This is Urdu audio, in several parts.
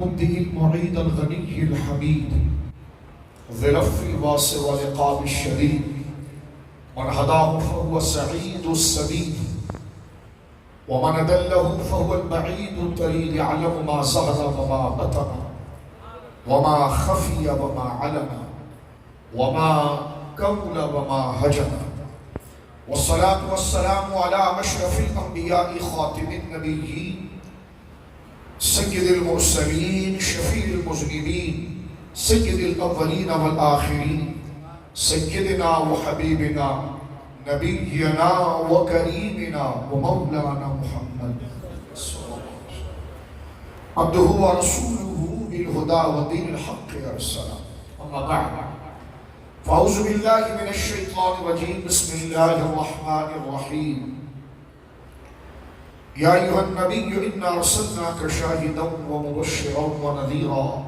مبدئ المعيد الغني الحميد ذي العفو الواسع والعقاب الشديد من هداه فهو السعيد السديد ومن أضله فهو البعيد الطريد يعلم ما ظهر وما بطن وما خفي وما علن وما قول وما هجن والصلاة والسلام على أشرف الأنبياء خاتم النبيين سيد المرسلين شفيع المذنبين سيد الأولين والآخرين سيدنا وحبيبنا نبينا وكريمنا ومولانا محمد عبده ورسوله بالهدى ودين الحق أرسله أما بعد فأعوذ بالله من الشيطان الرجيم بسم الله الرحمن الرحيم يا أيها النبي إنا أرسلناك شاهدا ومبشرا ونذيرا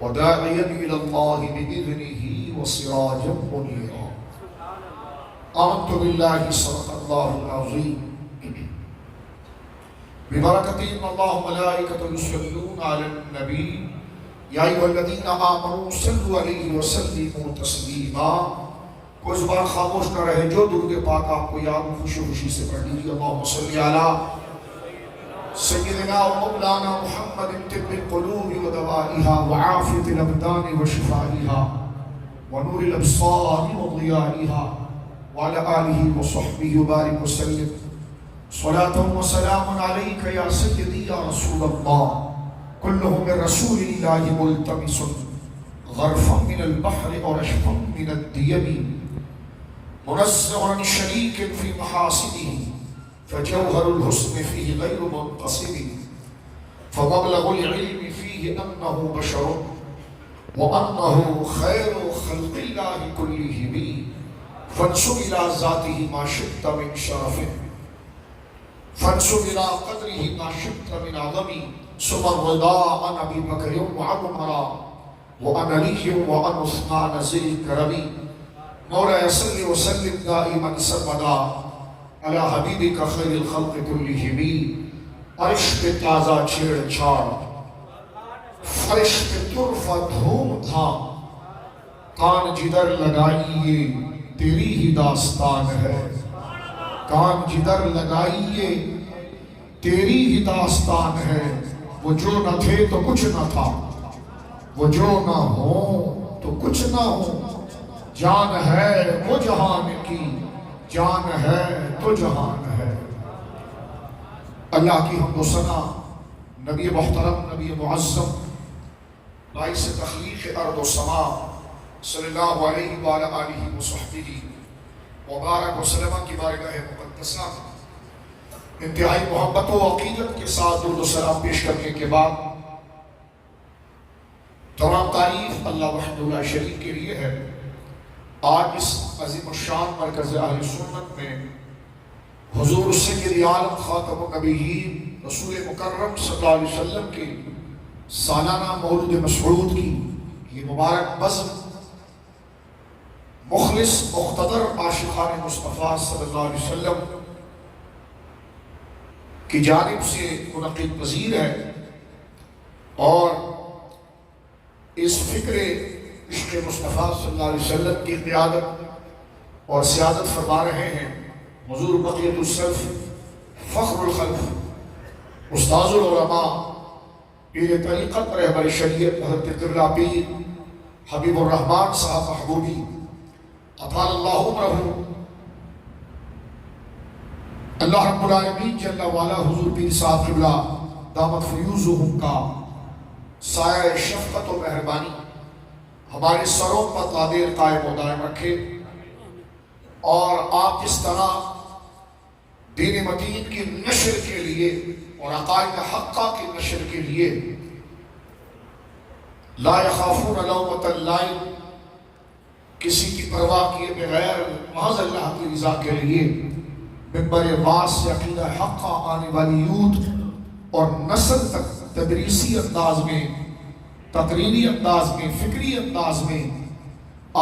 وداعيا إلى الله بإذنه وسراجا منيرا آمنت بالله صدق الله العظيم ببركة إن الله وملائكته يصلون على النبي يا أيها الذين آمنوا صلوا عليه وسلموا تسليما کوئی زبان خاموش نہ رہے جو درود پاک آپ کو یاد خوشی خوشی سے پڑھ لیجیے اللہم صلی علی سیدنا و مولانا محمد طب القلوب و دوائها وعافیت الابدان و شفائها ونور الابصار و ضیائها وعلى آله وصحبه وبارك وسلم صلاة وسلام عليك يا سيدي يا رسول الله كله من رسول الله ملتمس غرفا من البحر ورشفا من الديم منزع عن شريك في محاسنه فجوهر الحسن فيه غير منقسم فمبلغ العلم فيه أنه بشر وأنه خير خلق الله كلهم فانسب إلى ذاته ما شئت من شرف فانسب إلى قدره ما شئت من عظم ثم الرضا عن أبي بكر وعمر وعن علي وعن عثمان ذي الكرم مولاي صل وسلم دائما سرمدا على حبيبك خير الخلق كلهم عرش پہ تازہ چھیڑ چھاڑ فرش پہ طرفہ دھوم دھام کان جدر لگائیے تیری ہی داستان ہے کان جدر لگائیے تیری ہی داستان ہے وہ جو نہ تھے تو کچھ نہ تھا وہ جو نہ ہو تو کچھ نہ ہو جان ہے وہ جہان کی جان ہے تو جہان ہے اللہ کی حمد و ثنا نبی محترم نبی معظم باعث تخلیق ارض و سما صلی اللہ علیہ وآلہ آلہ وصحبہ وبارک وسلم کی بارگاہ مقدسہ انتہائی محبت و عقیدت کے ساتھ درود و سلام پیش کرنے کے بعد تمام تعریف اللہ وحدہ لا شریک کے لیے ہے۔ آج اس عظیم الشان مرکز اہل سنت میں حضور سید عالم خاتم النبیین رسول مکرم صلی اللہ علیہ وسلم کے سالانہ مولد مسعود کی یہ مبارک بزم مخلص مقتدر عاشقان مصطفیٰ صلی اللہ علیہ وسلم کی جانب سے منعقد پذیر ہے اور اس فکر عشق مصطفیٰ صلی اللہ علیہ وسلم کی قیادت اور سیادت فرما رہے ہیں حضور بقیت السلف فخر الخلف استاذ العلماء پیر طریقت رہبر شریعت حضرت قبلہ پیر حبیب الرحمن صاحب محبوبی اطال اللہ عمرہ اللہ رب العالمین جل وعلا حضور پیر صاحب قبلہ دامت فیوزہم کا سایہ شفقت و مہربانی ہمارے سروں پر قادر قائم و دائم رکھے اور آپ جس طرح دین متین کی نشر کے لیے اور عقائد حقہ کی نشر کے لیے لا یخافون لومۃ لائم کسی کی پرواہ کیے بغیر محض اللہ کی رضا کے لیے ممبر واس سے عقیدہ حقہ آنے والی یوتھ اور نسل تک تدریسی انداز میں تقریری انداز میں فکری انداز میں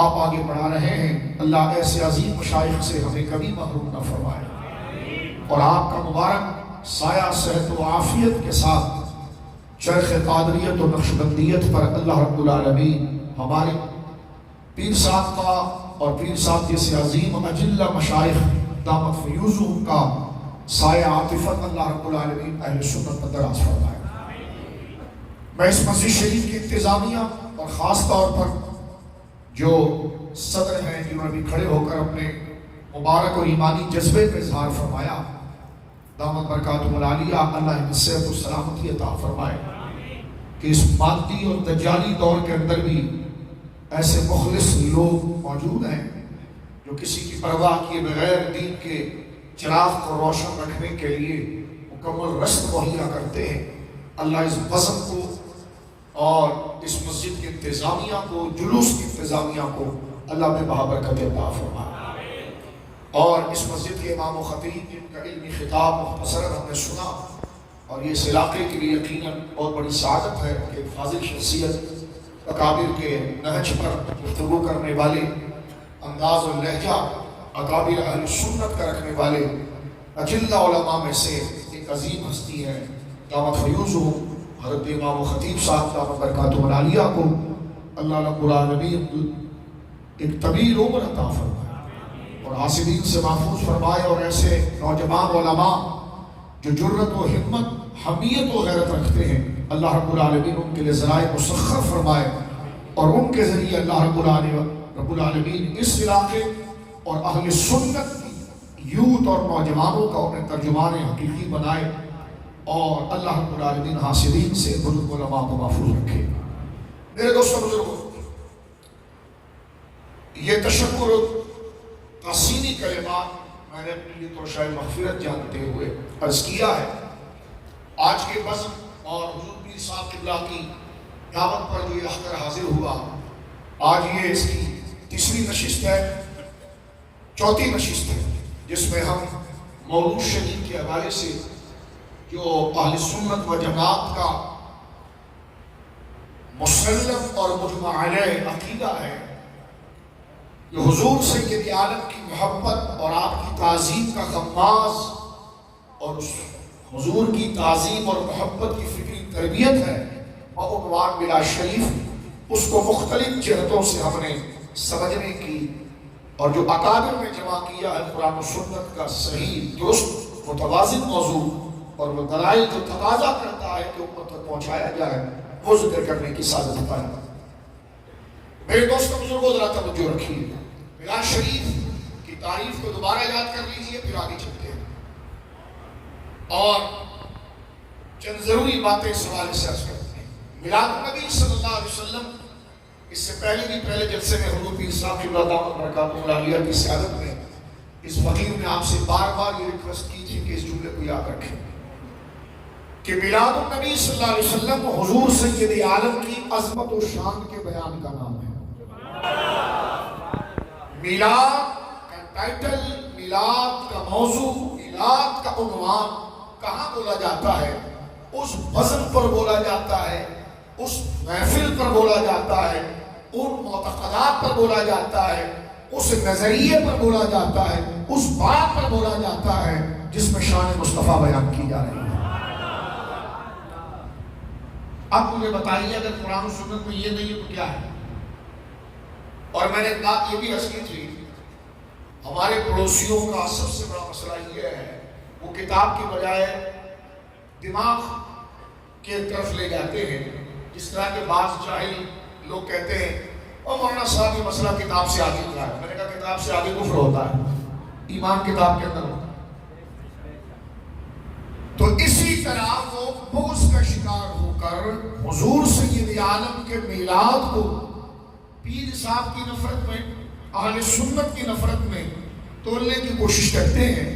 آپ آگے بڑھا رہے ہیں۔ اللہ ایسے عظیم مشائخ سے ہمیں کبھی محروم نہ فرمائے اور آپ کا مبارک سایہ صحت و عافیت کے ساتھ چرخ قادریت و نقشبندیت پر اللہ رب العالمین ہمارے پیر صاحب کا اور پیر صاحب جیسے عظیم اجلہ مشائخ دامت فیوزہم کا سایہ عاطفت اللہ رب العالمین اہل سنت پر دراز فرمائے۔ میں اس مسجد شریف کی انتظامیہ اور خاص طور پر جو صدر ہیں جنہوں نے بھی کھڑے ہو کر اپنے مبارک اور ایمانی جذبے کا اظہار فرمایا، دامت برکاتہم العالیہ، اللہ ان صحت و سلامتی عطا فرمائے کہ اس مادی اور دجالی دور کے اندر بھی ایسے مخلص لوگ موجود ہیں جو کسی کی پرواہ کیے بغیر دین کے چراغ کو روشن رکھنے کے لیے مکمل رشد مہیا کرتے ہیں۔ اللہ اس بزم کو اور اس مسجد کی انتظامیہ کو، جلوس کی انتظامیہ کو اللہ میں بابرکت عطا فرمائے۔ اور اس مسجد کے امام و خطیب جن کا علمی خطاب مختصراً ہم نے سنا، اور یہ اس علاقے کے لیے یقیناً بہت بڑی سعادت ہے کہ فاضل شخصیت اکابر کے نہج پر گفتگو کرنے والے، انداز و لہجہ اکابر اہل سنت کا رکھنے والے اجلہ علماء میں سے ایک عظیم ہستی ہے، دامت فیوزہم حضرت امام و خطیب صاحب دامت برکاتہم العالیہ کو اللہ رب العالمین ایک طویل عمر عطا فرمائے اور حاسدین سے محفوظ فرمائے، اور ایسے نوجوان علماء جو جرت و ہمت، حمیت و غیرت رکھتے ہیں، اللہ رب العالمین ان کے لیے ذرائع مسخر فرمائے، اور ان کے ذریعے اللہ رب العالمین اس علاقے اور اہل سنت کی یوت اور نوجوانوں کا انہیں ترجمان حقیقی بنائے، اور اللہ رب العالمین حاسدین سے بزرگ علماء کو محفوظ رکھے۔ میرے دوستوں بزرگوں، یہ تشکر تحسینی کلمات میں نے اپنی لیے تو شاید مغفرت جانتے ہوئے عرض کیا ہے۔ آج کے بزم اور حضور پیر صاحب قبلہ کی دعوت پر جو یہ اختر حاضر ہوا، آج یہ اس کی تیسری نشست ہے، چوتھی نشست ہے، جس میں ہم مولود شریف کے حوالے سے جو اہل سنت و جماعت کا مسلم اور مجمع علیہ عقیدہ ہے، جو حضور سید عالم کی محبت اور آپ کی تعظیم کا غماز اور اس حضور کی تعظیم اور محبت کی فکری تربیت ہے، بعنوان بلا شریف، اس کو مختلف جہتوں سے ہم نے سمجھنے کی، اور جو اکابر میں جمع کیا ہے قرآن و سنت کا صحیح درست متوازن موضوع، اور وہ دلائل جو تقاضا کرتا ہے کہ امت تک پہنچایا جائے، وہ ذکر کرنے کی سعادت پایا۔ میرے دوستوں بزرگوں، ذرا توجہ رکھیے، میلاد شریف کی تعریف کو دوبارہ یاد کر لیجیے، پھر آگے چلتے ہیں اور چند ضروری باتیں اس حوالے سے عرض کرتے ہیں۔ میلاد النبی صلی اللہ علیہ وسلم، اس سے پہلے جلسے میں حضور پیر صاحب قبلہ دامت برکاتہم العالیہ کی سیادت میں اس فقیر نے آپ سے بار بار یہ ریکویسٹ کی تھی کہ اس جملے کو یاد رکھیں کہ میلاد النبی صلی اللہ علیہ وسلم حضور سید عالم کی عظمت و شان کے بیان کا نام ہے۔ میلاد کا ٹائٹل، میلاد کا موضوع، میلاد کا عنوان کہاں بولا جاتا ہے؟ اس بزم پر بولا جاتا ہے، اس محفل پر بولا جاتا ہے، ان معتقدات پر بولا جاتا ہے، اس نظریے پر بولا جاتا ہے، اس بات پر بولا جاتا ہے جس میں شان مصطفیٰ بیان کی جا رہی ہے۔ اب مجھے بتائیے، اگر قرآن و سنت میں یہ نہیں ہے تو کیا ہے؟ اور میں نے بات یہ بھی عرض کی تھی، ہمارے پڑوسیوں کا سب سے بڑا مسئلہ یہ ہے، وہ کتاب کی بجائے دماغ کے طرف لے جاتے ہیں، جس طرح کے بعض جاہل لوگ کہتے ہیں اور مولانا صاحب یہ مسئلہ کتاب سے آگے ہوتا ہے۔ میں نے کہا کتاب سے آگے کفر ہوتا ہے، ایمان کتاب کے اندر ہوتا ہے۔ تو اسی طرح وہ بغض کا شکار ہو کر حضور سید عالم کے میلاد کو پیر صاحب کی نفرت میں، اہل سنت کی نفرت میں تولنے کی کوشش کرتے ہیں،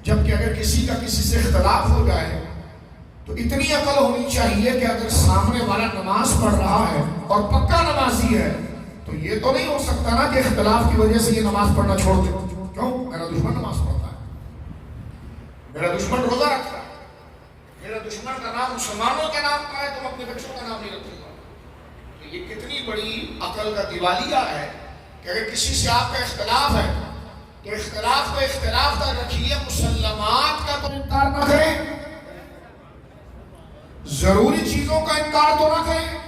جبکہ اگر کسی کا کسی سے اختلاف ہو جائے تو اتنی عقل ہونی چاہیے کہ اگر سامنے والا نماز پڑھ رہا ہے اور پکا نمازی ہے تو یہ تو نہیں ہو سکتا نا کہ اختلاف کی وجہ سے یہ نماز پڑھنا چھوڑ دے۔ کیوں؟ میرا دشمن نماز پڑھتا ہے، میرا دشمن روزہ رکھتا ہے، میرا دشمن کا نام مسلمانوں کے نام کا ہے، تم اپنے بچوں کا نام نہیں رکھتے گا۔ تو یہ کتنی بڑی عقل کا دیوالیہ ہے کہ اگر کسی سے آپ کا اختلاف ہے تو اختلاف کو اختلاف تک رکھیے، مسلمات کا تو انکار نہ کریں۔ ضروری چیزوں کا انکار تو نہ کریں.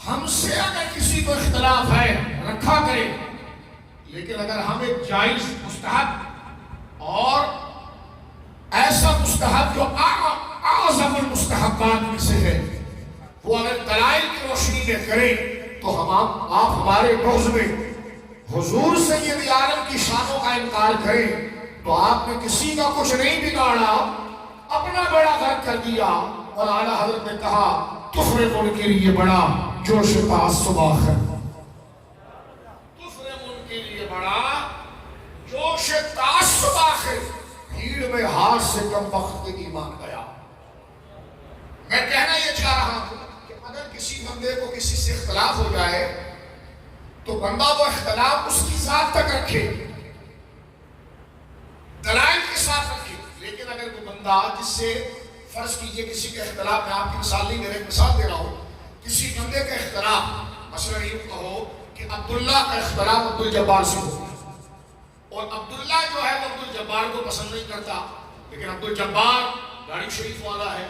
ہم سے اگر کسی کو اختلاف ہے رکھا کرے، لیکن اگر ہم ایک جائز مستحب اور ایسا مستحب جو اعظم المستحبات میں سے ہے وہ اگر دلائل کی روشنی میں کرے تو آپ ہمارے بغض میں حضور سید عالم کی شانوں کا انکار کریں تو آپ نے کسی کا کچھ نہیں بگاڑا، اپنا بڑا غلط کر دیا. اور اعلیٰ حضرت نے کہا تفرق ان کے لیے بڑا جوش تعصب آخر، تفرق ان کے لیے بڑا جوش تعصب آخر. بھیڑ میں ہاتھ سے کم وقت ایمان گیا. میں کہنا یہ چاہ رہا ہوں کہ اگر کسی بندے کو کسی سے اختلاف ہو جائے تو بندہ وہ اختلاف اس کی ذات تک رکھے، دلائل کے ساتھ رکھے. لیکن اگر وہ بندہ جس سے فرض کیجئے کسی کے اختلاف، میں آپ کی مثال نہیں دے رہا، مثال دے رہا ہوں، کسی بندے کا اختلاف مثلا یہ کہو کہ عبداللہ کا اختلاف عبدالجبار سے ہو، اور عبداللہ جو ہے وہ عبدالجبار کو پسند نہیں کرتا، لیکن عبدالجبار داڑھی شریف والا ہے،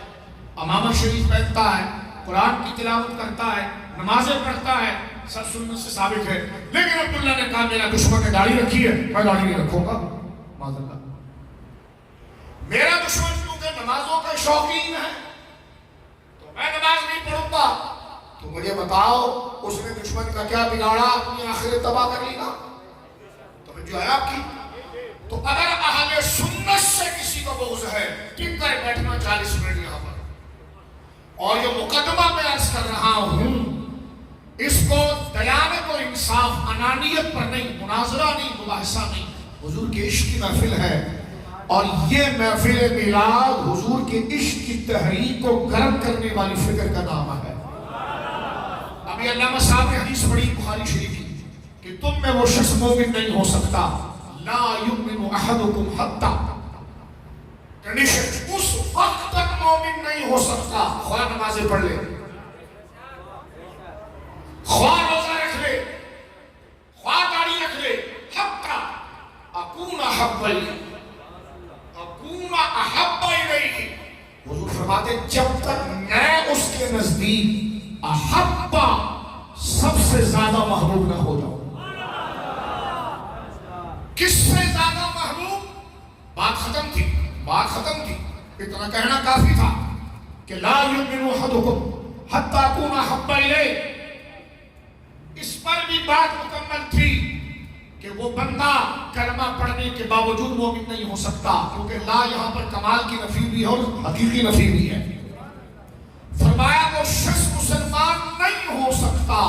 امامہ شریف پہنتا ہے، قرآن کی تلاوت کرتا ہے، نمازیں پڑھتا ہے، سب سنت سے ثابت ہے. لیکن عبداللہ نے کہا میرا دشمن نے داڑھی رکھی ہے، میں داڑھی نہیں رکھوں گا. معاذ اللہ. میرا دشمن کیونکہ نمازوں کا شوقین ہے تو میں نماز نہیں پڑھوں گا. تو مجھے بتاؤ اس نے دشمن کا کیا بگاڑا، اپنی آخرت تباہ کر لی نا. جو ہے آپ کی. تو اگر اہل سنت سے کسی کو بغض ہے ٹک کر بیٹھنا 40 منٹ یہاں پر. اور یہ مقدمہ میں عرض کر رہا ہوں اس کو دیانت اور انصاف، انانیت پر نہیں، مناظرہ نہیں، مباحثہ نہیں، حضور کے عشق کی محفل ہے. اور یہ محفل میلاد حضور کے عشق کی تحریک کو گرم کرنے والی فکر کا نام ہے. ابھی علامہ صاحب نے حدیث پڑھی بخاری شریف کی کہ تم میں وہ شخص مومن نہیں ہو سکتا، لا یؤمن احدکم حتی، کنڈیشن اس وقت تک مومن نہیں ہو سکتا خواہ نمازیں پڑھ لے، خواہ روزہ رکھ لے، خواہ داڑھی رکھ لے، حتی اکون احب الیہ. حضور فرماتے ہیں جب تک میں اس کے نزدیک احبا سب سے زیادہ محبوب نہ ہو جاؤں. کس سے زیادہ محبوب؟ بات ختم تھی، بات ختم تھی. اتنا کہنا کافی تھا کہ لا یؤمن احدکم حتی اکون احب الیہ. اس پر بھی بات مکمل تھی کہ وہ بندہ کلمہ پڑھنے کے باوجود مومن نہیں ہو سکتا، کیونکہ لا یہاں پر کمال کی نفی بھی ہے اور حقیقی نفی بھی ہے. فرمایا وہ شخص مسلمان نہیں ہو سکتا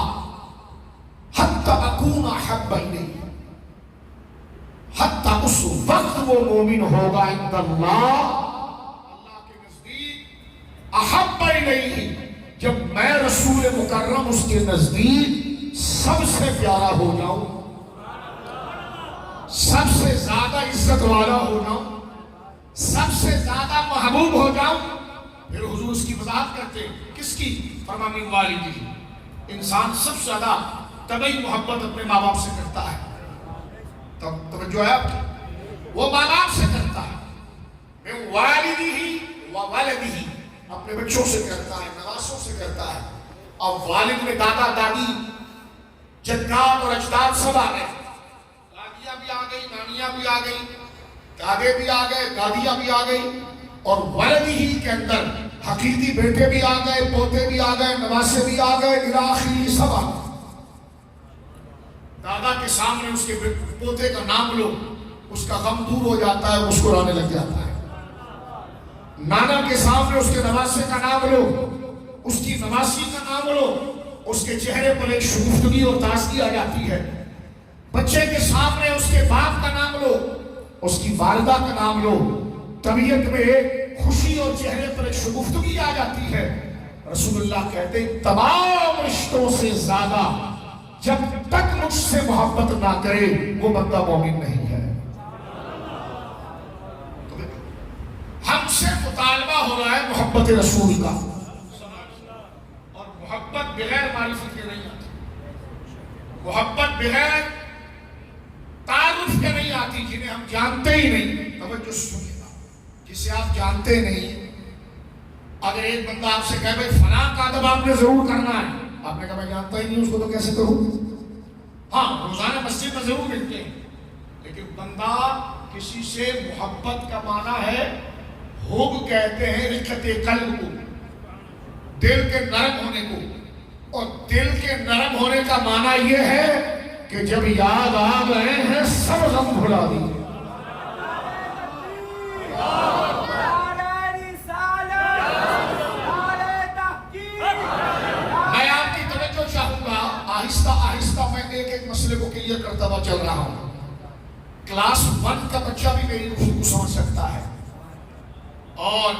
حتی اکون احب الیہ، حتی اس وقت وہ مومن ہوگا عند اللہ، اللہ کے نزدیک احب الیہ، جب میں رسول مکرم اس کے نزدیک سب سے پیارا ہو جاؤں، سب سے زیادہ عزت والا ہو جاؤں، سب سے زیادہ محبوب ہو جاؤں. پھر حضور اس کی وضاحت کرتے ہیں کس کی؟ فرمانے والدی. انسان سب سے زیادہ طبعی محبت اپنے ماں باپ سے کرتا ہے. توجہ ہے آپ کی؟ وہ ماں باپ سے کرتا ہے. میں والدی ہی و والدی ہی اپنے بچوں سے کرتا ہے، نواسوں سے کرتا ہے. اب والد میں دادا دادی جداد اور اجداد سب آ گئے، دادیاں بھی آ گئی، نانیاں بھی آ گئی، دادے بھی آ گئے، دادیاں بھی آ گئی، اور ولد ہی کے اندر حقیقی بیٹے بھی آ گئے، پوتے بھی آ گئے، نواسے بھی آ گئے، الاخری سب آ گئے. دادا کے سامنے اس کے پوتے کا نام لو، اس کا غم دور ہو جاتا ہے، مسکرانے لگ جاتا ہے. نانا کے سامنے اس کے نواسے کا نام لو، اس کی نواسی کا نام لو، اس کے چہرے پر ایک شگفتگی اور تازگی آ جاتی ہے. بچے کے سامنے اس کے باپ کا نام لو، اس کی والدہ کا نام لو، طبیعت میں ایک خوشی اور چہرے پر ایک شگفتگی آ جاتی ہے. رسول اللہ کہتے ہیں تمام رشتوں سے زیادہ جب تک مجھ سے محبت نہ کرے وہ بندہ مومن نہیں ہے. ہم سے مطالبہ ہو رہا ہے محبت رسول کا، اور محبت بغیر معرفت کے نہیں آتی، محبت بغیر تعارف کے نہیں آتی. جنہیں ہم جانتے ہی نہیں، توجہ سنیے گا، جسے آپ جانتے نہیں اگر ایک بندہ آپ سے کہے بھائی فلاں کا ادب آپ نے ضرور کرنا ہے، آپ نے کہا میں جانتا ہی نہیں اس کو تو کیسے کروں؟ ہاں روزانہ مسجد میں ضرور ملتے ہیں، لیکن بندہ کسی سے محبت کا معنی ہے، حب کہتے ہیں رقت قلب کو، دل کے نرم ہونے کو، اور دل کے نرم ہونے کا معنی یہ ہے کہ جب یاد آ گئے ہیں سب غم بھلا دیجیے۔ میں آپ کی توجہ چاہوں گا، آہستہ آہستہ میں ایک ایک مسئلے کو کلیئر کرتا ہوا چل رہا ہوں۔ کلاس 1 کا بچہ بھی میری گفتگو سمجھ سکتا ہے، اور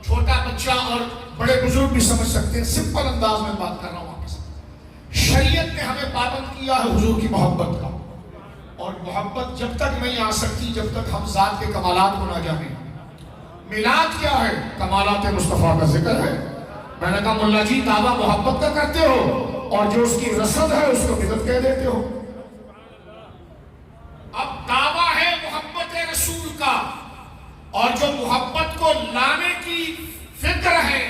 چھوٹا بچہ اور بڑے بزرگ بھی سمجھ سکتے ہیں، سمپل انداز میں بات کر رہا ہوں آپ سے۔ شریعت نے ہمیں پابند کیا ہے حضور کی محبت کا، اور محبت جب تک نہیں آ سکتی جب تک ہم ذات کے کمالات کو نہ جانیں۔ میلاد کیا ہے؟ کمالات مصطفیٰ کا ذکر ہے۔ میں نے کہا ملا جی دعویٰ محبت کا کرتے ہو اور جو اس کی رسد ہے اس کو بدعت کہہ دیتے ہو۔ اب دعویٰ ہے محبت رسول کا، اور جو محبت کو لانے کی فکر ہے،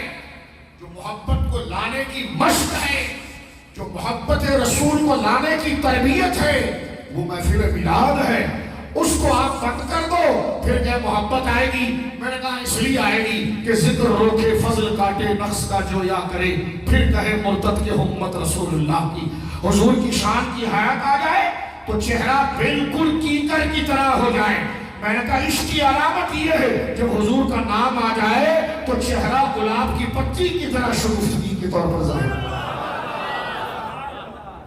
جو محبت کو لانے کی مشق ہے، جو محبت رسول کو لانے کی تربیت ہے، وہ محفل میلاد ہے۔ اس کو آپ بند کر دو، پھر کیا محبت آئے گی؟ میں نے کہا اس لیے آئے گی کہ ذکر روکے فضل کاٹے نقص کا جو یا کرے، پھر کہے مرتد کے امت رسول اللہ کی۔ حضور کی شان کی حیات آ جائے تو چہرہ بالکل کیکر کی طرح ہو جائے۔ میں نے کہا عشق کی علامت یہ ہے جب حضور کا نام آ جائے تو چہرہ گلاب کی پتی کی طرح شگفتگی کے طور پر ظاہر،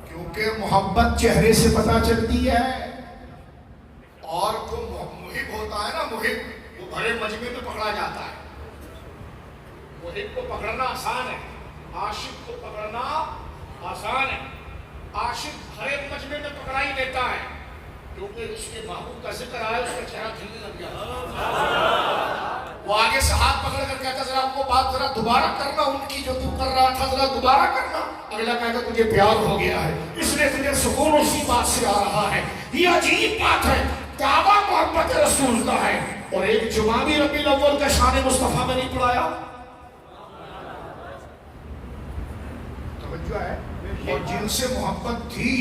کیونکہ محبت چہرے سے پتہ چلتی ہے، اور جو محب ہوتا ہے نا، محب وہ بڑے مجمع میں پکڑا جاتا ہے۔ محب کو پکڑنا آسان ہے، عاشق کو پکڑنا آسان ہے۔ عاشق ہر ایک مجمع میں پکڑا ہی دیتا ہے، کیونکہ اس کے محبوب کا ذکر آئے اس کا چہرہ کھلنے لگ گیا۔ وہ آگے سے ہاتھ پکڑ کر کہتا ذرا آپ کو بات ذرا دوبارہ کرنا، ان کی جو تو کر رہا تھا ذرا دوبارہ کرنا۔ اگلا کہتا تجھے پیار ہو گیا ہے، اس لیے تجھے سکون اسی بات سے آ رہا ہے۔ یہ عجیب بات ہے، دعویٰ محبت رسول کا ہے، اور ایک جمعہ بھی ربیع الاول کا شان مصطفیٰ میں نہیں پڑھایا۔ توجہ ہے؟ اور جن سے محبت تھی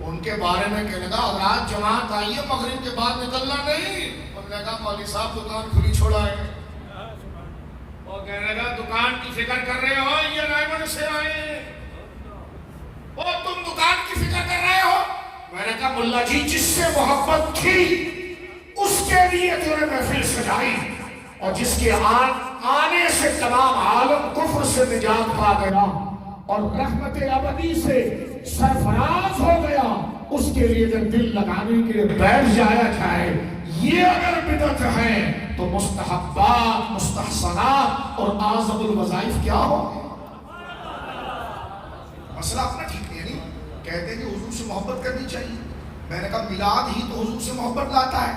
ان کے بارے میں کہنے لگا رات جماعت آئیے مغرب کے بعد نکلنا نہیں۔ اور نے کہا مولوی صاحب دکان کھلی چھوڑا ہے، اور کہنے لگا دکان کی فکر کر رہے ہو یہ رائمنڈ سے آئے، اور تم دکان کی فکر کر رہے ہو؟ میں نے کہا ملا جی جس سے محبت تھی اس کے لیے تو نے محفل سجائی، اور جس کے آنے سے تمام عالم کفر سے نجات پا گیا اور رحمت ابدی سے سرفراز ہو گیا، اس کے لیے جب دل لگانے کے لیے بیٹھ جایا جائے، یہ اگر بدعت ہے تو مستحبات، مستحسنات اور اعظم الوظائف کیا ہو؟ مسئلہ اپنا ٹھیک نہیں، کہتے ہیں کہ حضور سے محبت کرنی چاہیے۔ میں نے کہا میلاد ہی تو حضور سے محبت لاتا ہے۔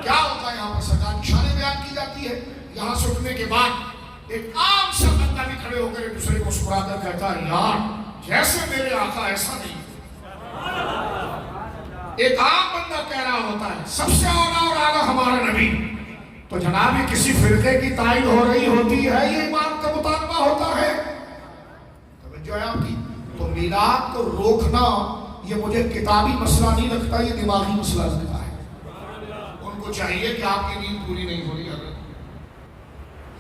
کیا ہوتا ہے یہاں پر سرکار کی شانیں بیان کی جاتی ہے، یہاں سے اٹھنے کے بعد ایک عام سا بندہ بھی کھڑے ہو کر ایک دوسرے کو مسکرا کر کہتا ہے یار جیسے میرے آقا ایسا نہیں۔ ایک عام بندہ کہہ رہا ہوتا ہے سب سے اولا اور اعلیٰ ہمارا نبی، تو جناب یہ کسی فرقے کی تائید ہو رہی ہوتی ہے، یہ ایمان کا مطالبہ ہوتا ہے۔ توجہ ہے آپ کی؟ تو میلاد کو روکنا یہ مجھے کتابی مسئلہ نہیں لگتا، یہ دماغی مسئلہ لگتا ہے۔ ان کو چاہیے کہ آپ کی نیند پوری نہیں ہو رہی ہے،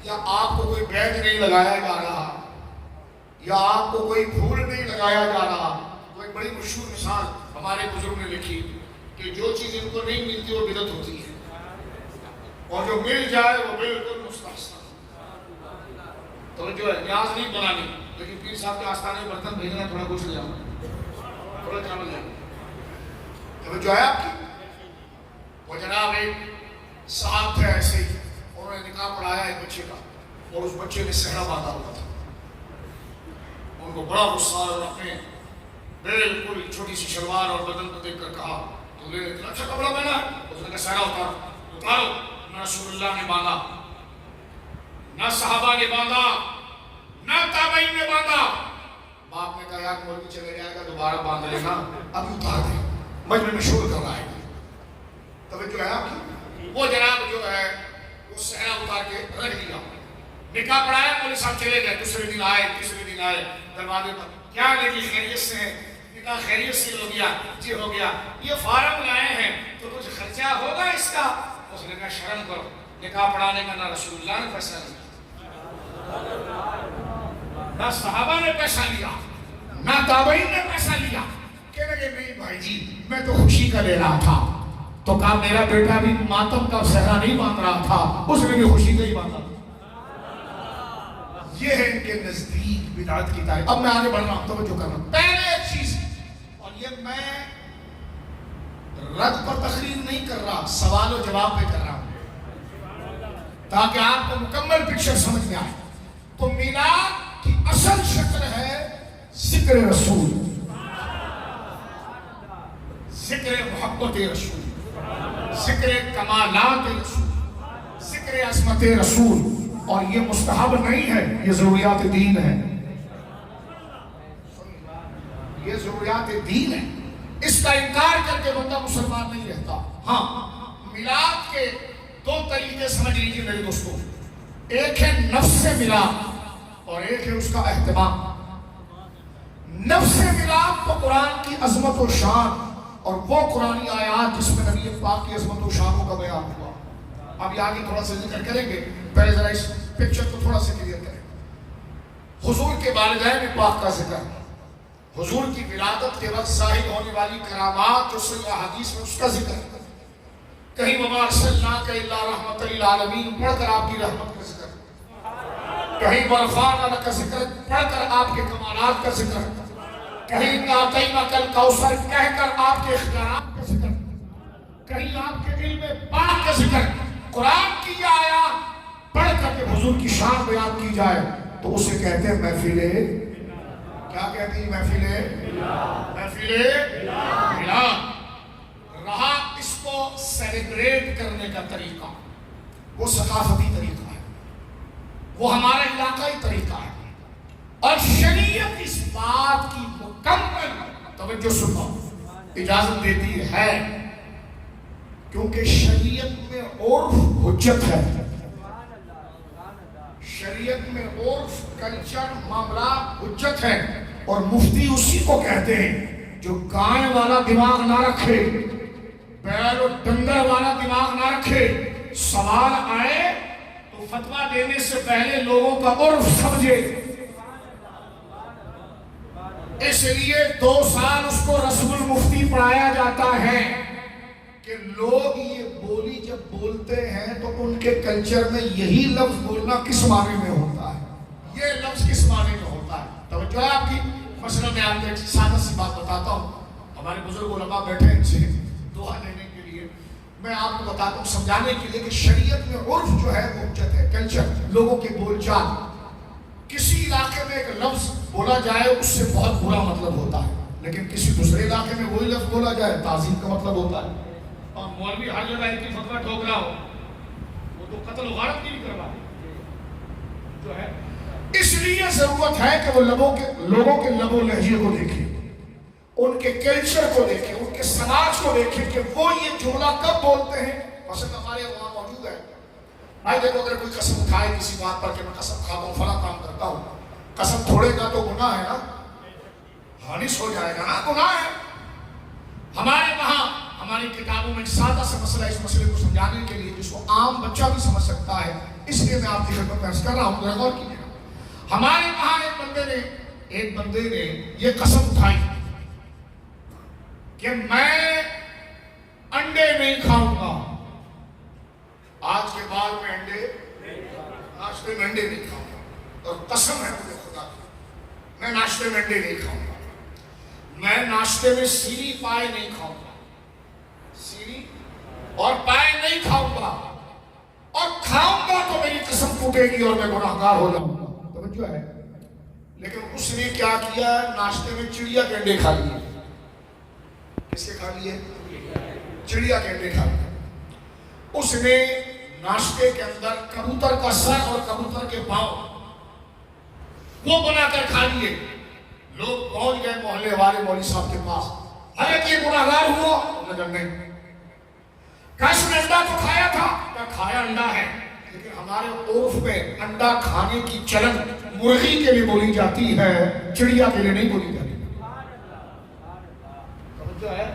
یا آپ کو کوئی بیج نہیں لگایا جا رہا، یا آپ کو کوئی پھول نہیں لگایا جا رہا۔ کوئی بڑی مشہور مثال ہمارے بزرگ نے لکھی کہ جو چیز ان کو نہیں ملتی وہ بدعت ہوتی ہے، اور جو مل جائے وہ بالکل مستحسن۔ تو جو ہے نیاز نہیں بنانی، لیکن پیر صاحب کے آستانے میں برتن بھیجنا تھوڑا کچھ لے آؤں، تھوڑا چاول لے آؤں۔ تو جو ہے آپ کی وہ جناب ایک صاحب تھے ایسے ہی، انہوں نے نکاح پڑھایا ایک بچے کا، اور اس بچے نے صحرا باندھا ہوا تھا۔ ان کو بڑا غصہ اور اپنے بالکل چھوٹی سی شلوار اور بدن کو دیکھ کر کہا تو نے اچھا کپڑا پہنا ہے؟ اس نے کہا صحرا اتارو۔ نہ رسول اللہ نے باندھا، نہ صحابہ نے باندھا، نہ تابعین نے باندھا۔ باپ نے کہا یار مولوی چلے جائے گا دوبارہ باندھ لے گا، اب اتار دے، مجمع میں شور کر رہا ہے۔ توجہ ہے آپ کی؟ وہ جناب جو ہے وہ صحرا اتار کے رکھ دیا، نکاح پڑھایا، مولوی صاحب چلے گئے، دوسرے دن آئے، تیسرے دن آئے دروازے پر، کیا لگی خیریت سے ہے؟ نکاح خیریت سے ہو گیا؟ جی ہو گیا۔ یہ فارم لائے ہیں تو کچھ خرچہ ہوگا اس کا؟ اس نے کہا شرم کرو، نکاح پڑھانے کا نہ رسول اللہ نے پیسہ لیا، نہ صحابہ نے پیسہ لیا، نہ تابعین نے پیسہ لیا۔ کہنے لگے نہیں بھائی جی میں تو خوشی کا لے رہا تھا، تو کہا میرا بیٹا بھی ماتم کا صحرا نہیں باندھ رہا تھا، اس نے بھی خوشی کا ہی باندھا۔ یہ ہے ان کے نزدیک بدعت کی تعریف۔ اب میں آگے بڑھ رہا ہوں، توجہ کرنا۔ پہلے ایک چیز، اور یہ میں رد پر تقریر نہیں کر رہا، سوال و جواب پہ کر رہا ہوں تاکہ آپ کو مکمل پکچر سمجھ میں آئے۔ تو میلاد کی اصل شکل ہے ذکر رسول، ذکر محبت رسول، ذکر کمالات رسول، ذکر عظمت رسول، اور یہ مستحب نہیں ہے، یہ ضروریات دین ہے، یہ ضروریات دین ہے۔ اس کا انکار کر کے بندہ مسلمان نہیں رہتا۔ ہاں میلاد کے دو طریقے سمجھ لیجیے میرے دوستوں، ایک ہے نفس میلاد اور ایک ہے اس کا اہتمام۔ نفس میلاد تو قرآن کی عظمت و شان اور وہ قرآنی آیات جس میں نبی پاک کی عظمت و شانوں کا بیان ہوا۔ اب یہ آگے تھوڑا سا ذکر کریں گے، پہلے ذرا اس پکچر کو تھوڑا سا کلیئر کریں۔ حضور کے والدین پاک کا ذکر، حضور کی ولادت کے وقت ظاہر ہونے والی کرامات جو صحیح احادیث میں اس کا ذکر، کہیں وما ارسلناک الا رحمۃ للعالمین پڑھ کر آپ کی رحمت کا ذکر، کہیں ورفعنا لک ذکر پڑھ کر آپ کے کمالات کا ذکر، کہیں اعطیناک الکوثر کہہ کر آپ کے اختیارات کا ذکر، کہیں آپ کے علم پاک کا ذکر۔ قرآن کی یہ آیات پڑھ کر کے حضور کی شان بیان کی جائے تو اسے کہتے ہیں محفل، کیا کہتی ہیں؟ محفل میلاد۔ رہا اس کو سیلیبریٹ کرنے کا طریقہ، وہ ثقافتی طریقہ ہے، وہ ہمارا علاقائی طریقہ ہے، اور شریعت اس بات کی مکمل توجہ سنو اجازت دیتی ہے، کیونکہ شریعت میں عرف حجت ہے، شریعت میں عرف کلچر معاملات حجت ہے، اور مفتی اسی کو کہتے ہیں جو گائے والا دماغ نہ رکھے، بیل و ڈنگر والا دماغ نہ رکھے، سوال آئے تو فتویٰ دینے سے پہلے لوگوں کا عرف سمجھے۔ اس لیے 2 سال اس کو رسم المفتی پڑھایا جاتا ہے کہ لوگ یہ بولی جب بولتے ہیں تو ان کے کلچر میں یہی لفظ بولنا کس معنی میں ہوتا ہے، یہ لفظ کس معنی میں ہوتا ہے۔ توجہ ہے آپ کی؟ مثلا میں آپ کو ایک سادہ سی بات بتاتا ہوں، ہمارے بزرگ علماء بیٹھے ہیں ان سے دعا لینے کے لیے، میں آپ کو بتاتا ہوں سمجھانے کے لیے کہ شریعت میں عرف جو ہے وہ حجت ہے، کلچر، لوگوں کے بول چال۔ کسی علاقے میں ایک لفظ بولا جائے اس سے بہت برا مطلب ہوتا ہے، لیکن کسی دوسرے علاقے میں وہی لفظ بولا جائے تعظیم کا مطلب ہوتا ہے۔ اور مولوی ہر جگہ ایک ہی فتویٰ ٹھوک رہا ہو، وہ تو قتل و غارت کی بھی کروا جو ہے۔ اس لیے ضرورت ہے کہ وہ لوگوں کے لب و لہجے کو دیکھیں، ان کے کلچر کو دیکھیں، ان کے سماج کو دیکھیں کہ وہ یہ جملہ کب بولتے ہیں۔ مثلا ہمارے وہاں موجود ہے، بھائی دیکھو اگر کوئی قسم کھائے کسی بات پر کہ میں قسم کھاتا ہوں فلاں کام کرتا ہوں، قسم توڑے گا تو گناہ ہے نا، حانث ہو جائے گا نا، گناہ ہے۔ ہمارے وہاں ہماری کتابوں میں سادہ سا مسئلہ، اس مسئلے کو سمجھانے کے لیے جس کو عام بچہ بھی سمجھ سکتا ہے، اس لیے میں آپ کی خدمت میں عرض کر رہا ہوں، ذرا غور کیجیے۔ ہمارے وہاں ایک بندے نے یہ قسم اٹھائی کہ میں انڈے نہیں کھاؤں گا، آج کے بعد میں انڈے ناشتے میں انڈے نہیں کھاؤں گا، اور قسم ہے مجھے خدا کی میں ناشتے میں انڈے نہیں کھاؤں گا، میں ناشتے میں سیری پائے نہیں کھاؤں گا، سیری اور پائے نہیں کھاؤں گا، اور کھاؤں گا تو میری قسم ٹوٹے گی اور میں گناہگار ہو جاؤں گا۔ توجہ ہے؟ لیکن اس نے کیا کیا؟ ناشتے میں چڑیا کے انڈے کھا لیے۔ کس کے کھا لیے؟ چڑیا کے انڈے کھا لیے۔ اس نے ناشتے کے اندر کبوتر کا سر اور کبوتر کے پاؤں وہ بنا کر کھا لیے۔ لوگ پہنچ گئے محلے والے مولوی صاحب کے پاس، حالانکہ یہ گناہگار ہوا؟ مگر نہیں۔ کیا اس نے انڈا تو کھایا تھا؟ کیا کھایا انڈا ہے، لیکن ہمارے عرف میں انڈا کھانے کی چلن مرغی کے لیے بولی جاتی ہے، چڑیا کے لیے نہیں بولی جاتی۔ جو ہے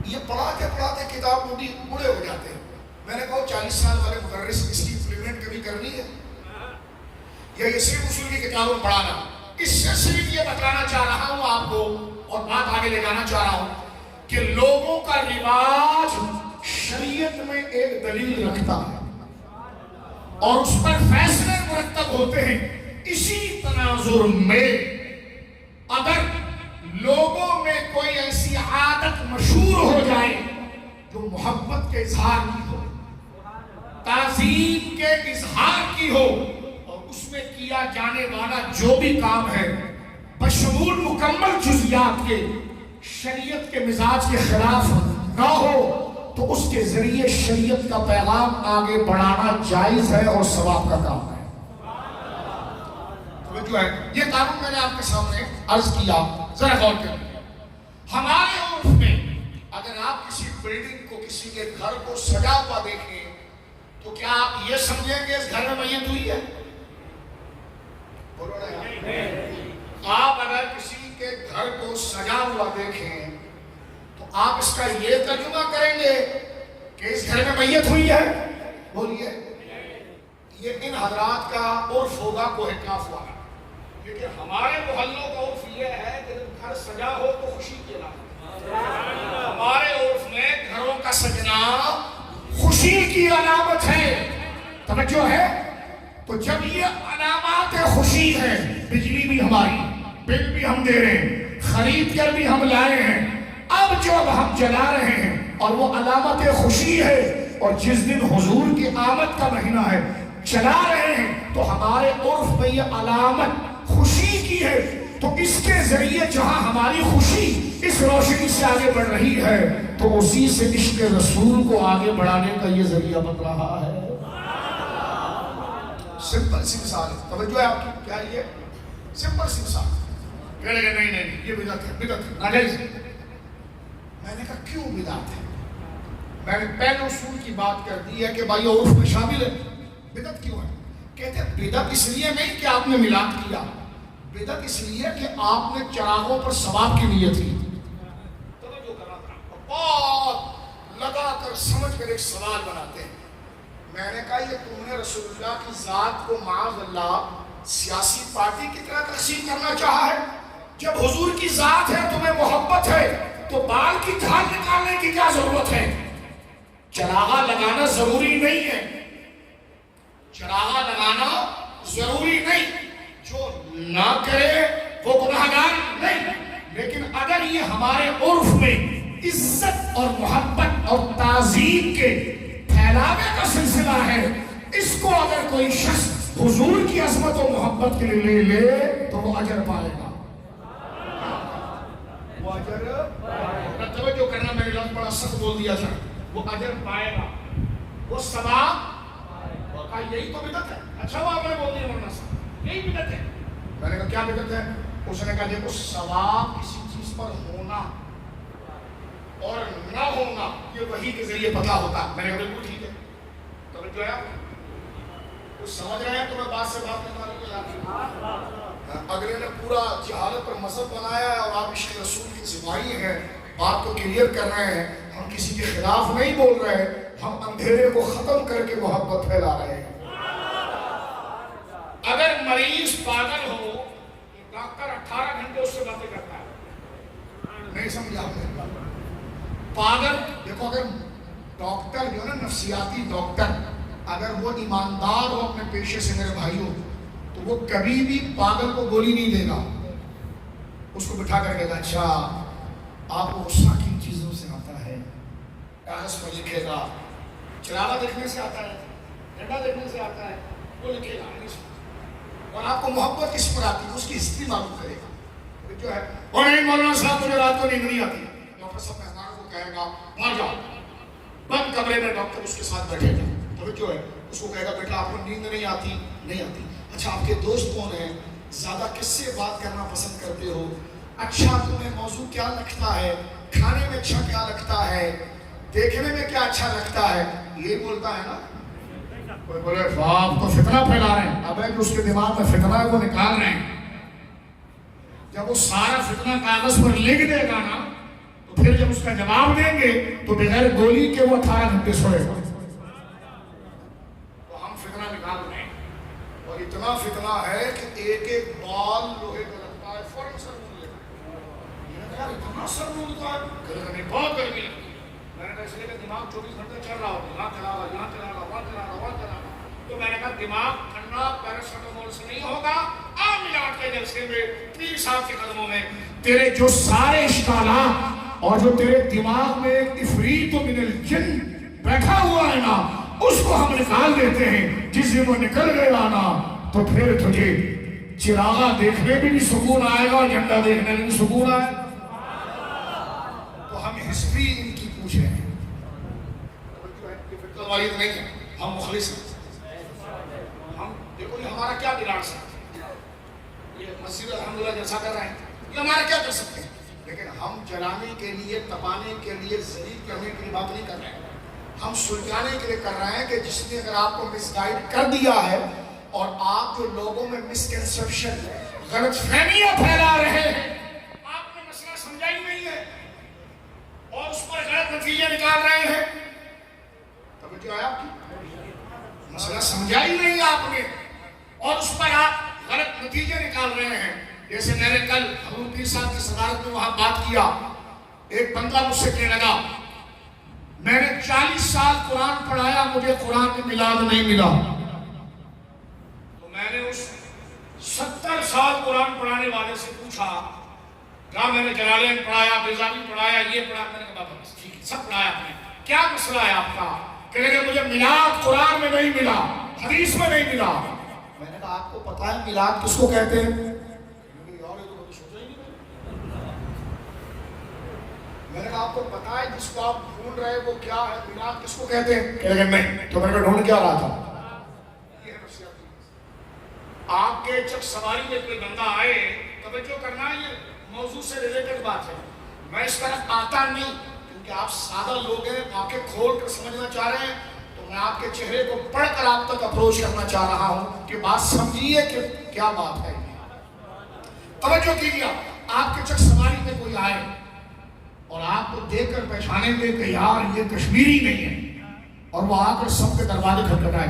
یہ پڑھاتے کتاب میں بھی بوڑھے ہو جاتے ہیں۔ میں نے کہا 40 سال والے مدرس اس کی امپلیمنٹ کبھی کرنی ہے، یا یہ صرف اصول کی کتابوں میں پڑھانا؟ اس سے صرف یہ بتانا چاہ رہا ہوں آپ کو، اور بات آگے لے جانا چاہ رہا ہوں کہ لوگوں کا رواج شریعت میں ایک دلیل رکھتا ہے اور اس پر فیصلے مرتب ہوتے ہیں۔ اسی تناظر میں اگر لوگوں میں کوئی ایسی عادت مشہور ہو جائے جو محبت کے اظہار کی ہو، تعظیم کے اظہار کی ہو، اور اس میں کیا جانے والا جو بھی کام ہے بشمول مکمل جزیات کے شریعت کے مزاج کے خلاف نہ ہو، تو اس کے ذریعے شریعت کا پیغام آگے بڑھانا جائز ہے اور ثواب کا کام ہے۔ جو ہے یہ قانون میں نے آپ کے سامنے عرض کیا، ذرا غور کریں۔ ہمارے عرف میں اگر آپ کسی بلڈنگ کو، کسی کے گھر کو سجا ہوا دیکھیں تو کیا آپ یہ سمجھیں گے اس گھر میں میت ہوئی ہے؟ بولو نا۔ آپ اگر کسی کے گھر کو سجا ہوا دیکھیں تو آپ اس کا یہ ترجمہ کریں گے کہ اس گھر میں میت ہوئی ہے؟ بولیے۔ یہ ان حضرات کا عرف ہوگا کوہ کاف والا، لیکن ہمارے محلوں کا عرف یہ ہے کہ جب گھر سجا ہو تو خوشی کی علامت۔ ہمارے عرف میں گھروں کا سجنا خوشی کی علامت ہے، توجہ ہے۔ تو جب یہ علامات خوشی ہے، بجلی بھی ہماری، بل بھی ہم دے رہے ہیں، خرید کر بھی ہم لائے ہیں، اب جب ہم جلا رہے ہیں اور وہ علامت خوشی ہے، اور جس دن حضور کی آمد کا مہینہ ہے جلا رہے ہیں، تو ہمارے عرف میں یہ علامت خوشی کی ہے، تو اس کے ذریعے جہاں ہماری خوشی اس روشنی سے آگے بڑھ رہی ہے، تو اسی سے عشق رسول کو آگے بڑھانے کا یہ ذریعہ بن رہا ہے۔ سمپل سی مثال ہے، توجہ ہے آپ کی، کیا یہ سمپل سی مثال؟ کہنے کہ نہیں یہ بدعت ہے، بدعت ہے، ناجائز ہے۔ میں نے کہا کیوں بدعت ہے؟ میں نے پہلے اصول کی بات کر دی ہے کہ بھائی عرف میں شامل ہے، بدعت کیوں ہے؟ کہتے ہیں بدعت اس لیے نہیں کہ آپ نے میلاد کیا، بدعت اس لیے کہ آپ نے چراغوں پر ثواب کی نیت کی۔ توجہ کرنا تھا، بہت لگا کر سمجھ کر ایک سوال بناتے ہیں۔ میں نے کہا یہ تم نے رسول اللہ کی ذات کو معاذ اللہ سیاسی پارٹی کی طرح تقسیم کرنا چاہا ہے؟ جب حضور کی ذات ہے، تمہیں محبت ہے، تو بال کی جھاڑ نکالنے کی کیا ضرورت ہے؟ چراغا لگانا ضروری نہیں ہے، چراغا لگانا ضروری نہیں، جو نہ کرے وہ گناہگار نہیں۔ لیکن اگر یہ ہمارے عرف میں عزت اور محبت اور تعظیم کے پھیلاوے کا سلسلہ ہے، اس کو اگر کوئی شخص حضور کی عظمت و محبت کے لیے لے لے تو وہ اجر پائے گا، وہ اجر پائے گا۔ توجہ کرنا، میں نے لفظ بڑا سخت بول دیا تھا، وہ اجر پائے گا، وہ ثواب۔ کہا یہی تو بدعت ہے۔ اچھا وہ آپ نے بول دیا مولانا صاحب یہی بدعت ہے۔ میں نے کہا کیا بدعت ہے؟ اس نے کہا دیکھو ثواب کسی چیز پر ہونا اور نہ ہونا یہ وحی کے ذریعے پتہ ہوتا۔ میں نے کہا بالکل ٹھیک ہے، توجہ ہے آپ کچھ سمجھ رہے ہیں؟ تو میں بات سے بات نکال، اگلے نے پورا جہالت پر مذہب بنایا ہے اور آپ عشق رسول کی سپاہی ہیں، بات کو کلیئر کر رہے ہیں۔ ہم کسی کے خلاف نہیں بول رہے، ہم اندھیرے کو ختم کر کے محبت پھیلا رہے ہیں۔ اگر مریض پاگل ہو تو ڈاکٹر 18 گھنٹے اس سے باتیں کرتا ہے، نہیں سمجھا آپ نے؟ پاگل دیکھو، اگر ڈاکٹر جو ہے نا نفسیاتی ڈاکٹر، اگر وہ ایماندار ہو اپنے پیشے سے میرے بھائیوں، تو وہ کبھی بھی پاگل کو گولی نہیں دے گا، اس کو بٹھا کر کہے گا اچھا آپ کو غصہ کن چیزوں سے آتا ہے، کاغذ پر لکھے گا، چراغا دیکھنے سے آتا ہے، جھنڈا دیکھنے سے آتا ہے، وہ لکھے گا، اور آپ کو محبت کس پر آتی ہے اس کی ہسٹری معلوم کرے گا۔ جو ہے اور نہیں مولانا صاحب مجھے رات کو نیند نہیں آتی، ڈاکٹر صاحب مہمان کو کہے گا باہر جاؤ، بند کمرے میں ڈاکٹر اس کے ساتھ بیٹھے گا، تو جو ہے اس کو کہے گا بیٹا آپ کو نیند نہیں آتی؟ نہیں آتی۔ اچھا آپ کے دوست کون ہیں؟ زیادہ کس سے بات کرنا پسند کرتے ہو؟ اچھا تمہیں موضوع کیا لگتا ہے؟ کھانے میں اچھا کیا لگتا ہے؟ دیکھنے میں کیا اچھا لگتا ہے؟ یہ بولتا ہے نا، کوئی بولے آپ تو فتنہ پھیلا رہے ہیں. اب جو اس کے دماغ میں فتنہ ہے وہ نکال رہے ہیں. جب وہ سارا فتنہ کاغذ پر لکھ دے گا نا تو پھر جب اس کا جواب دیں گے تو بغیر گولی کے وہ 18 گھنٹے سوئے گا. تو ہم فتنہ نکال رہے ہیں اور اتنا فتنہ ہے کہ ایک ایک بال لوہے کا لگتا ہے فوراً سر مول لیتا ہے. اتنا سر مولتا ہے بہت گرمی لگتی ہے. میں نے کہا اس لیے کہ دماغ 24 گھنٹے چل رہا ہوتا ہے, یہاں چلا رہا, یہاں چلا رہا, وہاں چلا رہا, وہاں چلا رہا. تو میں نے کہا دماغ ٹھنڈا پیراسیٹامول سے نہیں ہوگا. آپ ملاٹ کے جلسے میں پیر صاحب کے قدموں میں تیرے جو سارے اشکالات اور جو تیرے دماغ میں ایک عفریت من الجن بیٹھا ہوا ہے نا اس کو ہم نکال دیتے ہیں. جس دن وہ نکل گیا نا تو پھر تجھے چراغا دیکھنے میں بھی سکون آئے گا اور جھنڈا دیکھنے میں بھی سکون آئے گا. تو ہم ہسٹری ان کی پوچھ رہے ہیں. والد نہیں ہے, ہم مخلص ہیں. ہم دیکھو یہ ہمارا کیا بگاڑ سکتے ہیں, یہ مسجد الحمدللہ جلسہ کر رہے ہیں, یہ ہمارا کیا کر سکتے ہیں. لیکن ہم جلانے کے لیے, تپانے کے لیے, ذلیل کرنے کے لیے بات نہیں کر رہے ہیں. ہم سلجھانے کے لیے کر رہے ہیں کہ جس نے اگر آپ کو مس گائیڈ کر دیا ہے اور آپ جو لوگوں میں مسکنسپشن, غلط فہمیاں پھیلا رہے ہیں, آپ نے مسئلہ سمجھا ہی نہیں ہے اور اس پر غلط نتیجے نکال رہے ہیں. توجہ ہے آپ کی, مسئلہ سمجھا ہی نہیں آپ نے اور اس پر آپ غلط نتیجے نکال رہے ہیں. جیسے میں نے کل حضور پیر صاحب کی صدارت میں وہاں بات کیا, ایک بندہ مجھ سے کہنے لگا میں نے 40 سال قرآن پڑھایا, مجھے قرآن میں میلاد نہیں ملا. تو میں نے اس 70 سال قرآن پڑھانے والے سے پوچھا, کہا میں نے جلالین پڑھایا, بیزاوی پڑھایا, یہ پڑھایا. میں نے کہا بابا ٹھیک ہے سب پڑھایا آپ نے, کیا مسئلہ ہے آپ کا؟ کہ لگے مجھے میلاد قرآن میں نہیں ملا, حدیث میں نہیں ملا. میں نے کہا آپ کو پتا ہے میلاد کس کو کہتے ہیں؟ میں نے کہا آپ کو پتا ہے جس کو آپ ڈھونڈ رہے وہ کیا ہے, میلاد کس کو کہتے ہیں؟ کہ لگے نہیں. تو میں نے ڈھونڈ کیا رہا تھا. یہ ہے نفسیاتی. آپ کے جب سواری میں کوئی بندہ آئے, توجہ کرنا, یہ موضوع سے ریلیٹڈ بات ہے. میں اس طرف آتا نہیں کیونکہ آپ سادہ لوگ ہیں, آنکھیں کھول کر سمجھنا چاہ رہے ہیں. تو میں آپ کے چہرے کو پڑھ کر آپ تک اپروچ کرنا چاہ رہا ہوں کہ بات سمجھیے کہ کیا بات ہے. توجہ کیجیے, آپ کے چک سواری میں کوئی آئے اور آپ کو دیکھ کر پہچانے گے کہ یار یہ کشمیری نہیں ہے, اور وہ آ کر سب کے دروازے کھٹکھٹائے.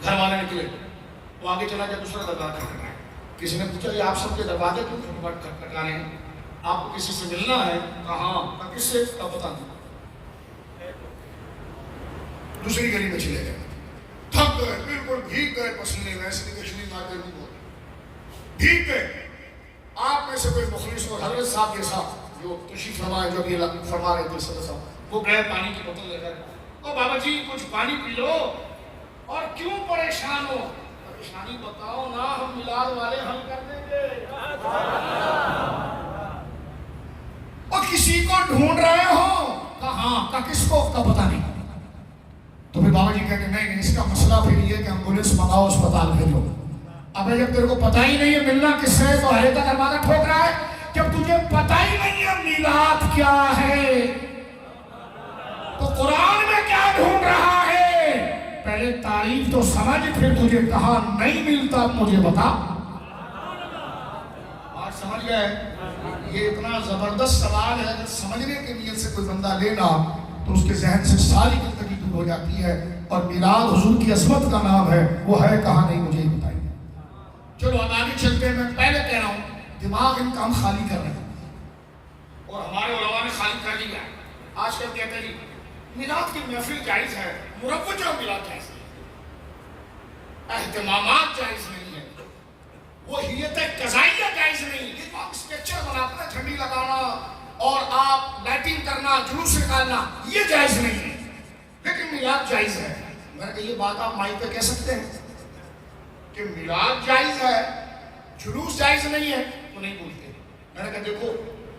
گھر والے نکلے, وہ آگے چلا گیا دوسرا دروازہ کھٹکھٹائے. کسی نے پوچھا یہ آپ سب کے دروازے کیوں کھٹکھٹا رہے ہیں, آپ کو کسی سے ملنا ہے؟ کہاں, کس سے, پتا نہیں. دوسری گلی میں چلے گئے, تھک گئے, بالکل بھیگ گئے پسینے میں, ایسے کشمیر مارتے نہیں بولتے, بھیگ گئے. آپ میں سے کوئی مخلص اور حضرت صاحب کے ساتھ جو تشریف فرمائے, جو بھی فرما رہے تھے صدر صاحب, وہ گئے پانی کی بوتل لے کر, او بابا جی کچھ پانی پی لو, اور کیوں پریشان ہو؟ پریشانی بتاؤ نا, ہم میلاد والے حل کر دیں گے. اور کسی کو ڈھونڈ رہے ہو, کہاں کا, کس کو, کا پتہ نہیں. تو پھر بابا جی کہتے ہیں نہیں, اس کا مسئلہ پھر یہ کہ ایمبولینس منگاؤ, اسپتال بھیجو. ابے جب تیرے کو پتہ ہی نہیں ہے ملنا کس سے, تو ہر ایک کا دروازہ ٹھوک رہا ہے. جب تجھے پتہ ہی نہیں ہے میلاد کیا ہے تو قرآن میں کیا ڈھونڈ رہا ہے؟ پہلے تعریف تو سمجھ, پھر تجھے کہاں نہیں ملتا مجھے بتا. بات سمجھ گئے؟ یہ اتنا زبردست سوال ہے, اگر سمجھنے کے نیت سے کوئی بندہ لینا تو اس کے ذہن سے ساری زندگی دور ہو جاتی ہے. اور میلاد حضور کی عظمت کا نام ہے, وہ ہے کہاں نہیں مجھے ہی بتائیے. چلو اب آگے چلتے ہیں. میں پہلے کہہ رہا ہوں دماغ ان کا ہم خالی کر رہے ہیں, اور ہمارے علماء نے خالی کر دیا. آج کل کہتے ہیں جی میلاد کی محفل جائز ہے, مروج اور میلاد جائز نہیں, اہتمامات جائز نہیں ہے, وہ ہیئت قضائیہ جائز نہیں. یہ آپ اسٹرکچر بنانا, جھنڈی لگانا اور آپ لائٹنگ کرنا, جلوس نکالنا, یہ جائز نہیں ہے, لیکن میلاد جائز ہے. میں نے کہا یہ بات آپ مائک پہ کہہ سکتے ہیں کہ میلاد جائز ہے, جلوس جائز نہیں ہے؟ تو نہیں بولتے. میں نے کہا دیکھو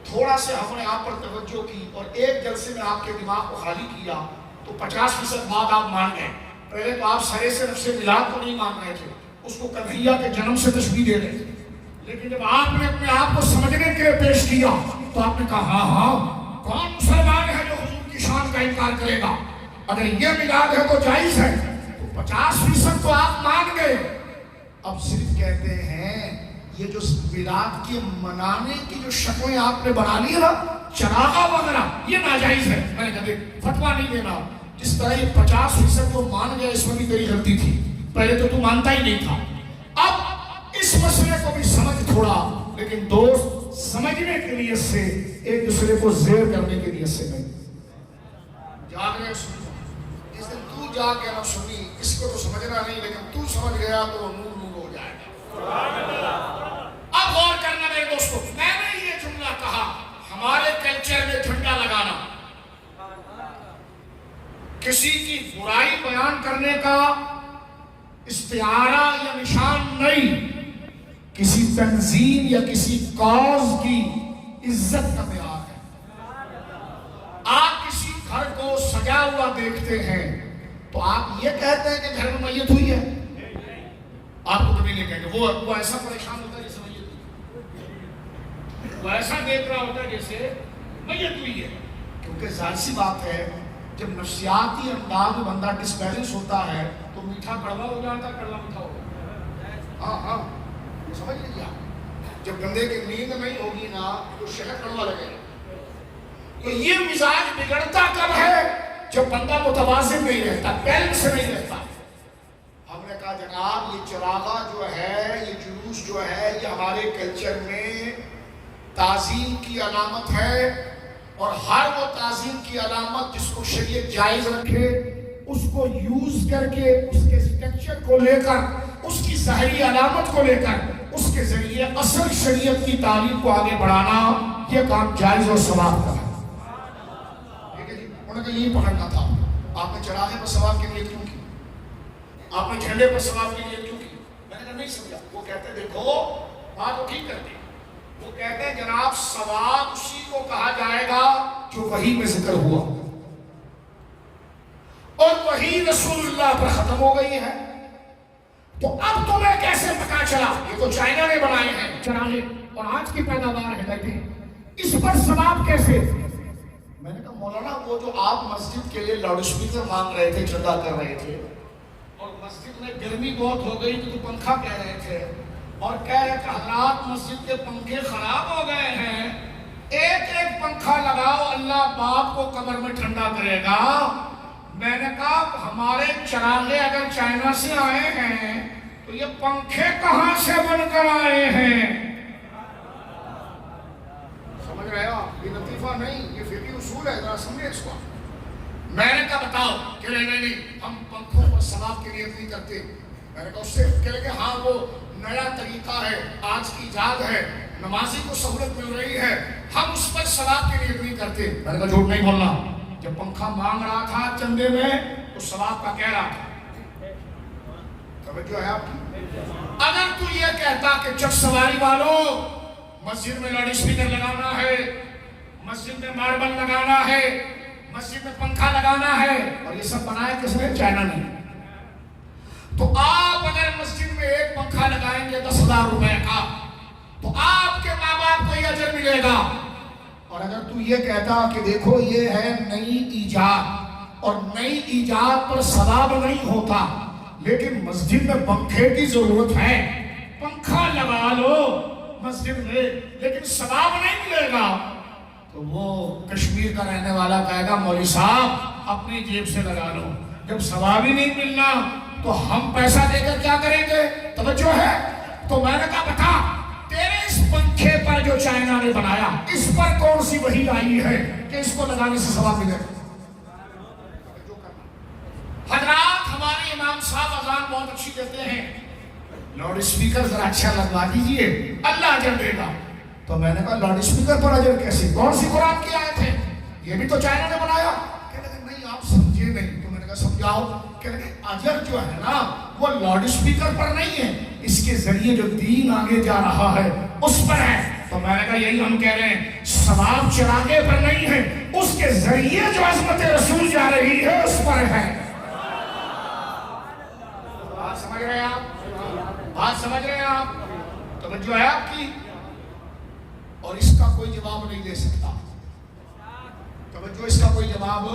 تھوڑا سے ہم نے آپ پر توجہ کی اور ایک جلسے میں آپ کے دماغ کو خالی کیا تو 50% بات آپ مان گئے. پہلے تو آپ سرے سے نفس میلاد کو نہیں مان رہے تھے, اس کو کنہیا کے جنم سے تشبیہ دے رہے تھے. لیکن جب آپ نے اپنے آپ کو سمجھنے کے لیے پیش کیا تو آپ نے کہا ہاں کون مسلمان ہے جو حضور کا انکار کرے گا؟ اگر یہ میلاد ہے تو جائز ہے، تو 50% تو آپ مان گئے۔ اب صرف کہتے ہیں یہ جو میلاد کے منانے کی جو شکلیں آپ نے بنا لی نا، چراغا وغیرہ، یہ ناجائز ہے۔ میں نے کہا فتویٰ نہیں دینا، جس طرح یہ 50% تو مان گیا، اس میں بھی تیری غلطی تھی، پہلے تو مانتا ہی نہیں تھا۔ اب اس مسئلے کو بھی سمجھ تھوڑا، لیکن دوست سمجھنے کے لیے سے، ایک دوسرے کو زیر کرنے کے لیے سے نہیں۔ جاگ رہے سنو، جس دن تو جا کے نہ سنی، اس کو تو سمجھنا نہیں، لیکن تو سمجھ گیا تو وہ نور نور ہو جائے گا۔ اب غور کرنا میرے دوستو، میں نے یہ جملہ کہا، ہمارے کلچر میں جھنڈا لگانا کسی کی برائی بیان کرنے کا استعارہ یا نشان نہیں، کسی تنظیم یا کسی کاز کی عزت کا معیار ہے۔ آپ کسی گھر کو سجا ہوا دیکھتے ہیں تو آپ یہ کہتے ہیں کہ گھر میں میت ہوئی ہے؟ آپ کو کبھی نہیں کہیں گے وہ ایسا پریشان ہوتا ہے جیسے میت ہوئی، وہ ایسا دیکھ رہا ہوتا ہے جیسے میت ہوئی ہے۔ کیونکہ ظاہر سی بات ہے، جب نفسیاتی انداز میں بندہ ڈسبیلنس ہوتا ہے تو میٹھا کڑوا ہو جاتا ہے، کڑوا میٹھا ہو جاتا ہے۔ ہاں سمجھ لیجیے آپ، جب بندے کی نیند نہیں ہوگی نا تو شہد کڑوا لگے گا۔ تو یہ مزاج بگڑتا کب ہے؟ جب بندہ متوازن نہیں رہتا، بیلنس نہیں رہتا۔ ہم نے کہا جناب یہ چراغا جو ہے، یہ جلوس جو ہے، یہ ہمارے کلچر میں تعظیم کی علامت ہے، اور ہر وہ تعظیم کی علامت جس کو شریعت جائز رکھے اس کو یوز کر کے، اس کے اسٹرکچر کو لے کر، اس کی ظاہری علامت کو لے کر، اس کے ذریعے اصل شریعت کی تعلیم کو آگے بڑھانا، یہ کام جائز اور ثواب کا ہے۔ ٹھیک ہے جی، انہوں نے یہی پکڑنا تھا۔ آپ نے چراغے پر ثواب کے لیے کیوں کی؟ آپ نے جھنڈے پر ثواب کے لیے کیوں کی؟ میں نے کہا نہیں سمجھا۔ وہ کہتے دیکھو بات وہ ٹھیک کرتے، وہ کہتے ہیں جناب ثواب اسی کو کہا جائے گا جو وحی میں ذکر ہوا، اور وحی رسول اللہ پر ختم ہو گئی ہے۔ تو اب تمہیں کیسے پتا چلا؟ یہ تو چائنا نے بنائے ہیں چراغے، اور آج کی پیداوار ہے، لیکن اس پر ثواب کیسے؟ میں نے کہا مولانا وہ جو آپ مسجد کے لیے لاؤڈ اسپیکر مانگ رہے تھے، چندہ کر رہے تھے، اور مسجد میں گرمی بہت ہو گئی تو پنکھا کہہ رہے تھے، اور کہہ رہے کہ حضرات مسجد کے پنکھے خراب ہو گئے ہیں، ایک ایک پنکھا لگاؤ، اللہ باپ کو قبر میں ٹھنڈا کرے گا۔ میں نے کہا ہمارے چراغے اگر چائنا سے آئے ہیں تو یہ پنکھے کہاں سے بن کر آئے ہیں؟ سمجھ رہے ہو؟ یہ لطیفہ نہیں، یہ فقہی اصول ہے، ذرا سمجھے اس کو۔ میں نے کہا بتاؤ کہ نہیں ہم پنکھوں پر ثواب کے لیے نہیں کرتے۔ میں نے کہا اس سے کہہ کہ ہاں وہ نیا طریقہ ہے، آج کی ایجاد ہے، نمازی کو سہولت مل رہی ہے، ہم اس پر ثواب کے لیے نہیں کرتے۔ میں نے کہا جھوٹ نہیں بولنا، جب پنکھا مانگ رہا تھا چندے میں تو ثواب کا کہہ رہا تھا۔ توجہ ہے آپ کی؟ اگر تو یہ کہتا کہ چک سواری والوں مسجد میں لاؤڈ اسپیکر لگانا ہے، مسجد میں ماربل لگانا ہے، مسجد میں پنکھا لگانا ہے، اور یہ سب بنایا کس نے؟ چائنا نے، تو آپ اگر مسجد میں ایک پنکھا لگائیں گے 10,000 روپے کا تو آپ کے ماں باپ کو یہ اجر ملے گا۔ اور اگر تو یہ کہتا کہ دیکھو یہ ہے نئی ایجاد، اور نئی ایجاد پر ثواب نہیں ہوتا، لیکن مسجد میں پنکھے کی ضرورت ہے، پنکھا لگا لو مسجد میں، لیکن ثواب نہیں ملے گا، تو وہ کشمیر کا رہنے والا کہے گا مولوی صاحب اپنی جیب سے لگا لو، جب ثواب ہی نہیں ملنا تو ہم پیسہ دے کر کیا کریں گے؟ توجہ ہے؟ تو میں نے کہا بتا تیرے اس پنکھے پر جو چائنا نے بنایا اس پر کون سی وحی آئی ہے کہ اس کو لگانے سے ثواب ملے گا؟ حضرات ہمارے امام صاحب اذان بہت اچھی دیتے ہیں، لاؤڈ اسپیکر ذرا اچھا لگوا دیجئے اللہ اجر دے گا۔ تو میں نے کہا لاؤڈ اسپیکر پر اجر کیسے؟ کون سی قرآن کی آیت ہے؟ یہ بھی تو چائنا نے بنایا۔ کہنے لگے نہیں آپ سمجھے نہیں۔ تو میں نے کہا سمجھاؤ۔ کہنے لگے اجر جو ہے نا وہ لاؤڈ اسپیکر پر نہیں ہے، اس کے ذریعے جو دین آگے جا رہا ہے اس پر ہے۔ تو میں نے کہا یہی ہم کہہ رہے ہیں، ثواب چراغے پر نہیں ہے، اس کے ذریعے جو عظمت رسول جا رہی ہے اس پر ہے۔ بات سمجھ رہے ہیں آپ؟ بات سمجھ رہے ہیں آپ؟ توجہ ہے آپ کی؟ اور اس کا کوئی جواب نہیں دے سکتا۔ توجہ اس کا کوئی جواب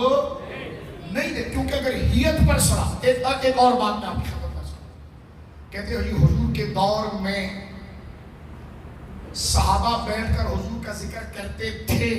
نہیں دے، کیونکہ اگر ہیت پر سڑا ایک اور بات میں آپ کی خبر کرنا چاہوں، کہتے ہیں حضور کے دور میں صحابہ بیٹھ کر حضور کا ذکر کرتے تھے